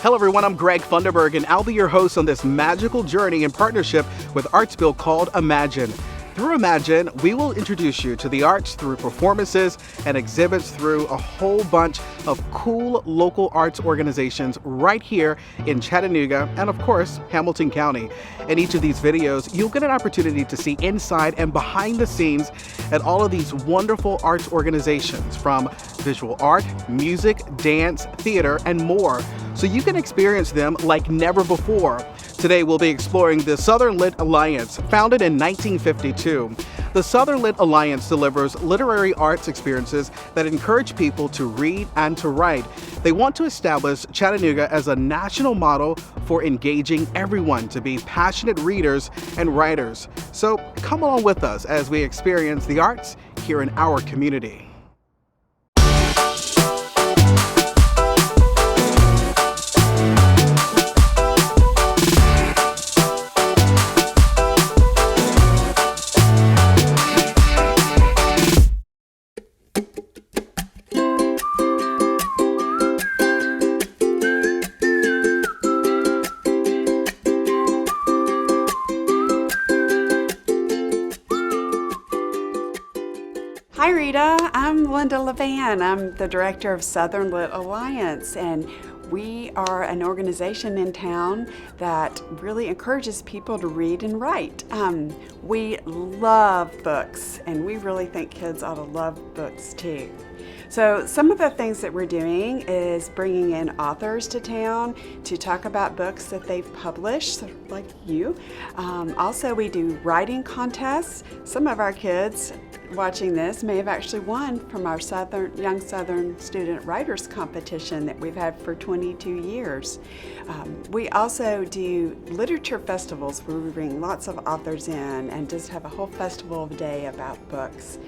Hello everyone, I'm Greg Funderburg and I'll be your host on this magical journey in partnership with Artsville called Imagine. Through Imagine, we will introduce you to the arts through performances and exhibits through a whole bunch of cool local arts organizations right here in Chattanooga and of course, Hamilton County. In each of these videos, you'll get an opportunity to see inside and behind the scenes at all of these wonderful arts organizations, from visual art, music, dance, theater, and more, so you can experience them like never before. Today we'll be exploring the Southern Lit Alliance, founded in 1952. The Southern Lit Alliance delivers literary arts experiences that encourage people to read and to write. They want to establish Chattanooga as a national model for engaging everyone to be passionate readers and writers. So come along with us as we experience the arts here in our community. Hi Rita, I'm Lynda LeVan. I'm the director of Southern Lit Alliance, and we are an organization in town that really encourages people to read and write. We love books, and we really think kids ought to love books too. So some of the things that we're doing is bringing in authors to town to talk about books that they've published, like you. Also, we do writing contests. Some of our kids watching this may have actually won from our Young Southern Student Writers Competition that we've had for 22 years. We also do literature festivals where we bring lots of authors in and just have a whole festival of day about books.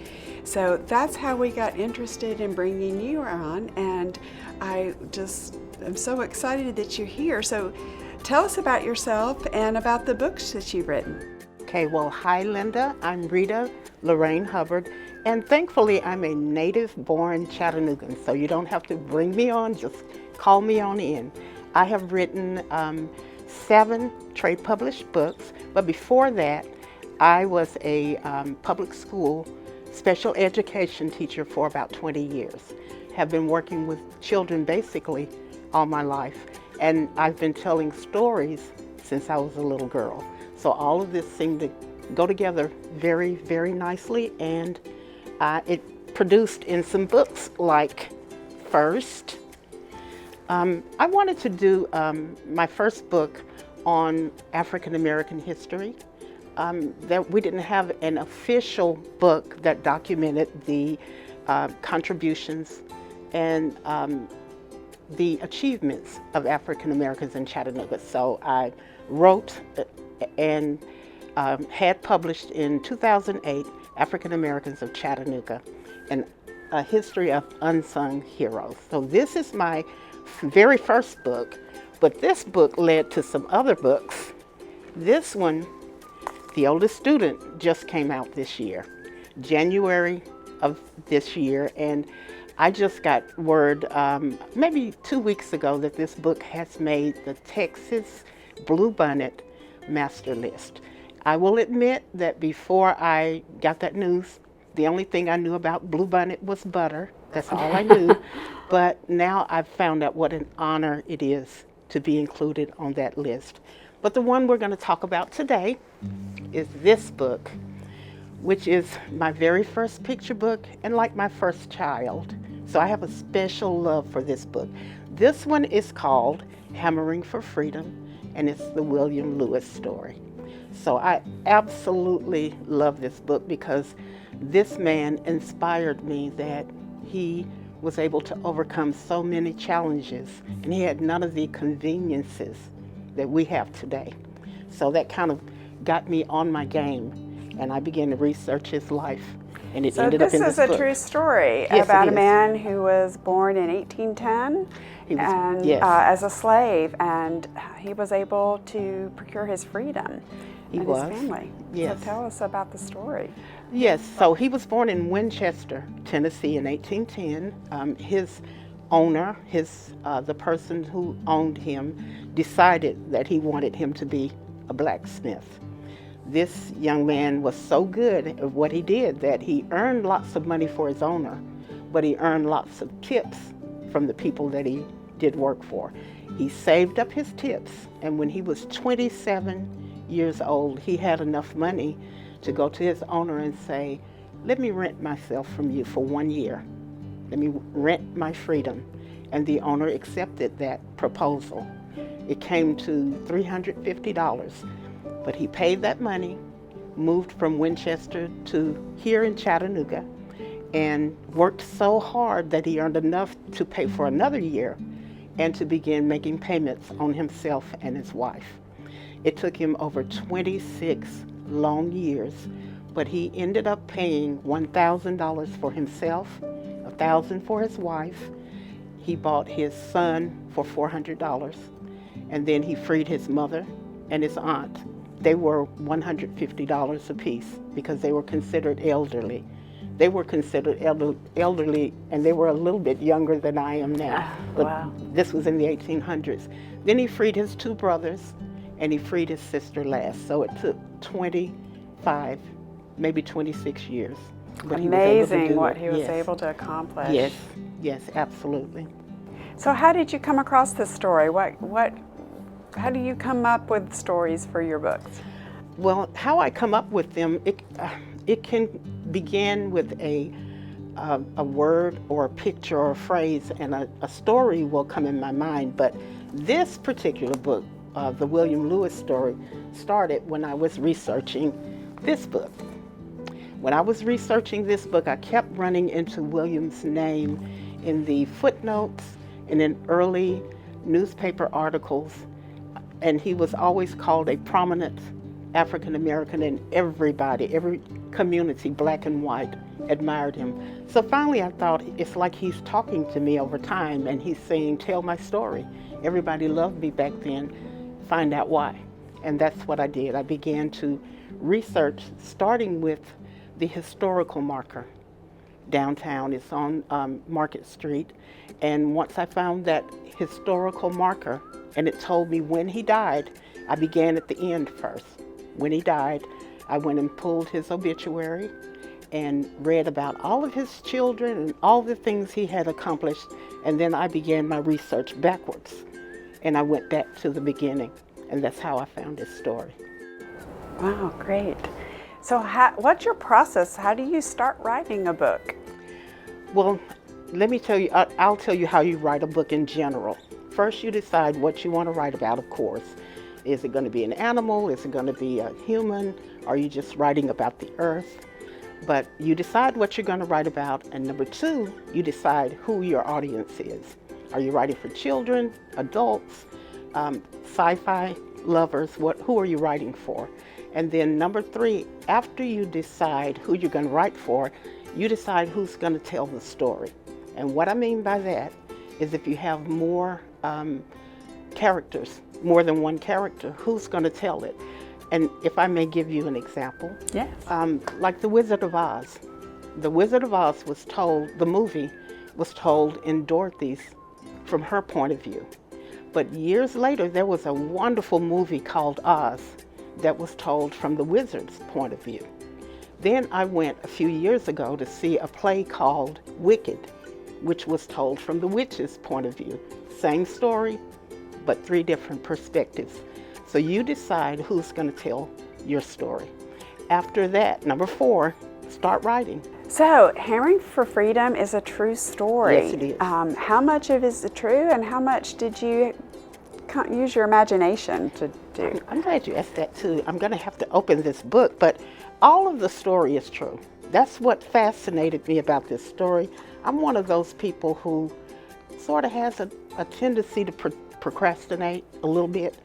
So that's how we got interested in bringing you on, and I just am so excited that you're here. So tell us about yourself and about the books that you've written. Okay, well, hi Lynda, I'm Rita Lorraine Hubbard, and thankfully I'm a native-born Chattanoogan, so you don't have to bring me on, just call me on in. I have written 7 trade-published books, but before that, I was a public school special education teacher for about 20 years. Have been working with children basically all my life, and I've been telling stories since I was a little girl. So all of this seemed to go together very, very nicely, and it produced in some books like First. I wanted to do my first book on African American history. That we didn't have an official book that documented the contributions and the achievements of African Americans in Chattanooga. So I wrote and had published in 2008 African Americans of Chattanooga, and a history of unsung heroes. So this is my very first book, but this book led to some other books. This one, The Oldest Student, just came out this year, January of this year, and I just got word maybe 2 weeks ago that this book has made the Texas Bluebonnet master list. I will admit that before I got that news, the only thing I knew about Bluebonnet was butter. That's all I knew. But now I've found out what an honor it is to be included on that list. But the one we're going to talk about today is this book, which is my very first picture book and like my first child. So I have a special love for this book. This one is called Hammering for Freedom, and it's the William Lewis story. So I absolutely love this book because this man inspired me, that he was able to overcome so many challenges, and he had none of the conveniences that we have today. So that kind of got me on my game, and I began to research his life, and it ended up in this book. So this is a true story Yes, about it a is. Man who was born in 1810 as a slave, and he was able to procure his freedom and his family. Yes. So tell us about the story. Yes, so he was born in Winchester, Tennessee in 1810. His owner, the person who owned him, decided that he wanted him to be a blacksmith. This young man was so good at what he did that he earned lots of money for his owner, but he earned lots of tips from the people that he did work for. He saved up his tips, and when he was 27 years old, he had enough money to go to his owner and say, "Let me rent myself from you for 1 year. Let me rent my freedom." And the owner accepted that proposal. It came to $350, but he paid that money, moved from Winchester to here in Chattanooga, and worked so hard that he earned enough to pay for another year and to begin making payments on himself and his wife. It took him over 26 long years, but he ended up paying $1,000 for himself, $1,000 for his wife. He bought his son for $400, and then he freed his mother and his aunt. They were $150 apiece because they were considered elderly. They were considered elderly, and they were a little bit younger than I am now. But wow. This was in the 1800s. Then he freed his 2 brothers, and he freed his sister last. So it took 25, maybe 26 years. But amazing what he was able to accomplish. Yes, yes, absolutely. So how did you come across this story? How do you come up with stories for your books? Well, how I come up with them, it can begin with a word or a picture or a phrase, and a story will come in my mind. But this particular book, the William Lewis story, started when I was researching this book. When I was researching this book, I kept running into William's name in the footnotes and in early newspaper articles, and he was always called a prominent African American, and everybody, every community, black and white, admired him. So finally I thought, it's like he's talking to me over time, and he's saying, tell my story. Everybody loved me back then, find out why. And that's what I did. I began to research, starting with the historical marker downtown. It's on Market Street. And once I found that historical marker, and it told me when he died, I began at the end first. When he died, I went and pulled his obituary and read about all of his children and all the things he had accomplished, and then I began my research backwards. And I went back to the beginning, and that's how I found his story. Wow, great. So what's your process? How do you start writing a book? Well, let me tell you, I'll tell you how you write a book in general. First, you decide what you want to write about, of course. Is it going to be an animal? Is it going to be a human? Are you just writing about the earth? But you decide what you're going to write about, and number 2, you decide who your audience is. Are you writing for children, adults, sci-fi lovers? Who are you writing for? And then number 3, after you decide who you're going to write for, you decide who's going to tell the story. And what I mean by that is if you have more characters, more than one character, who's going to tell it? And if I may give you an example. Yes. Like The Wizard of Oz. The Wizard of Oz was told, the movie was told in Dorothy's, from her point of view. But years later, there was a wonderful movie called Oz that was told from the wizard's point of view. Then I went a few years ago to see a play called Wicked, which was told from the witch's point of view. Same story, but 3 different perspectives. So you decide who's going to tell your story. After that, number 4, start writing. So, Hammering for Freedom is a true story. Yes, it is. How much of it is true, and how much did you use your imagination to do? I'm glad you asked that too. I'm going to have to open this book, but all of the story is true. That's what fascinated me about this story. I'm one of those people who sort of has a tendency to procrastinate a little bit.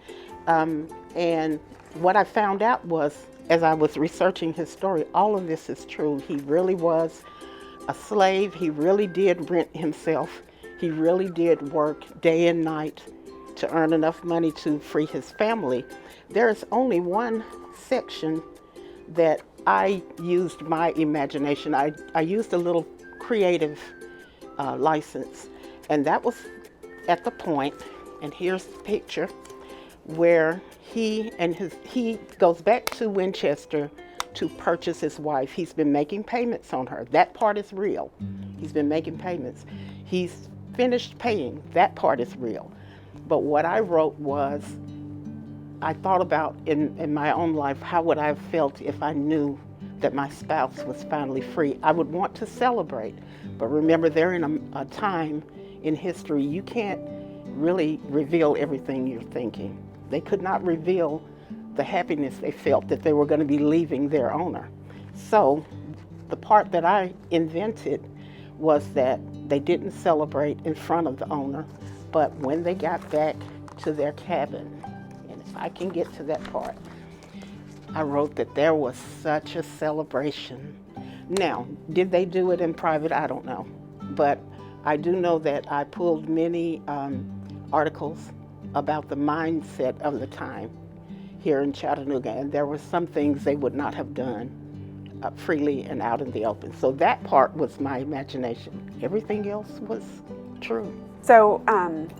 And what I found out was, as I was researching his story, all of this is true. He really was a slave. He really did rent himself. He really did work day and night to earn enough money to free his family. There's only one section that I used my imagination. I used a little creative license. And that was at the point, and here's the picture, where he goes back to Winchester to purchase his wife. He's been making payments on her. That part is real. He's been making payments. He's finished paying. That part is real. But what I wrote was, I thought about in my own life, how would I have felt if I knew that my spouse was finally free? I would want to celebrate. But remember, they're in a time in history you can't really reveal everything you're thinking. They could not reveal the happiness they felt that they were going to be leaving their owner. So the part that I invented was that they didn't celebrate in front of the owner, but when they got back to their cabin, and if I can get to that part, I wrote that there was such a celebration. Now, did they do it in private? I don't know. But I do know that I pulled many articles about the mindset of the time here in Chattanooga, and there were some things they would not have done freely and out in the open. So that part was my imagination. Everything else was true. So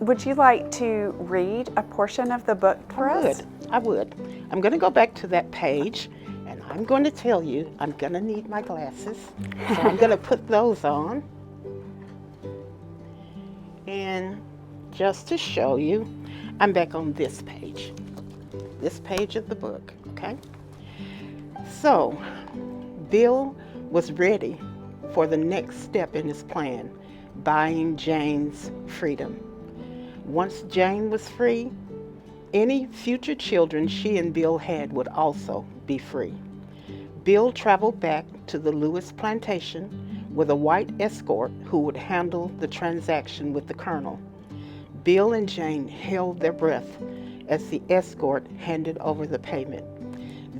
would you like to read a portion of the book for us? I would. I'm going to go back to that page, and I'm going to tell you, I'm going to need my glasses. So I'm going to put those on. And just to show you, I'm back on this page of the book, okay? So, Bill was ready for the next step in his plan, buying Jane's freedom. Once Jane was free, any future children she and Bill had would also be free. Bill traveled back to the Lewis plantation with a white escort who would handle the transaction with the colonel. Bill and Jane held their breath as the escort handed over the payment.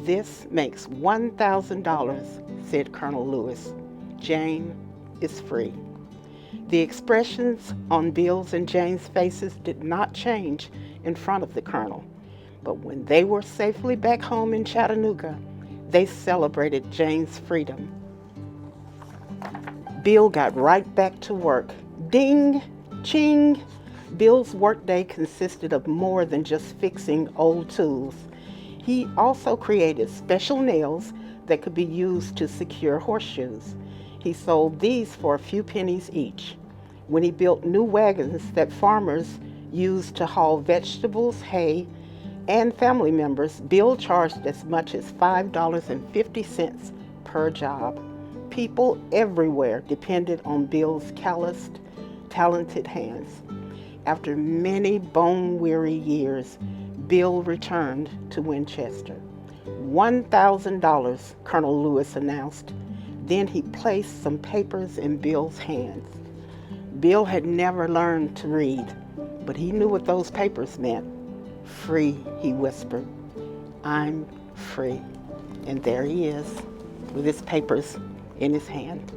"This makes $1,000, said Colonel Lewis. Jane is free." The expressions on Bill's and Jane's faces did not change in front of the colonel, but when they were safely back home in Chattanooga, they celebrated Jane's freedom. Bill got right back to work. Ding, ching. Bill's workday consisted of more than just fixing old tools. He also created special nails that could be used to secure horseshoes. He sold these for a few pennies each. When he built new wagons that farmers used to haul vegetables, hay, and family members, Bill charged as much as $5.50 per job. People everywhere depended on Bill's calloused, talented hands. After many bone-weary years, Bill returned to Winchester. $1,000, Colonel Lewis announced. Then he placed some papers in Bill's hands. Bill had never learned to read, but he knew what those papers meant. "Free," he whispered. "I'm free." And there he is, with his papers in his hand.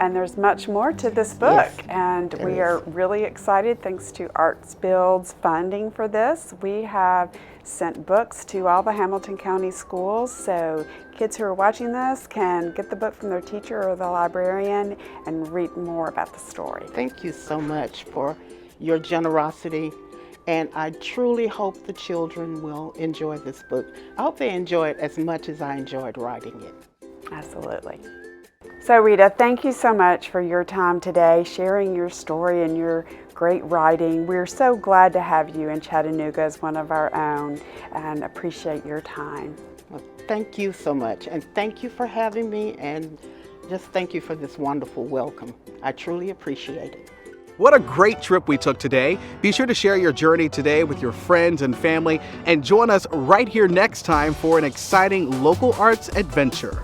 And there's much more to this book, Yes, and we are really excited thanks to ArtsBuild's funding for this. We have sent books to all the Hamilton County schools, so kids who are watching this can get the book from their teacher or the librarian and read more about the story. Thank you so much for your generosity, and I truly hope the children will enjoy this book. I hope they enjoy it as much as I enjoyed writing it. Absolutely. So Rita, thank you so much for your time today, sharing your story and your great writing. We're so glad to have you in Chattanooga as one of our own and appreciate your time. Well, thank you so much, and thank you for having me, and just thank you for this wonderful welcome. I truly appreciate it. What a great trip we took today. Be sure to share your journey today with your friends and family, and join us right here next time for an exciting local arts adventure.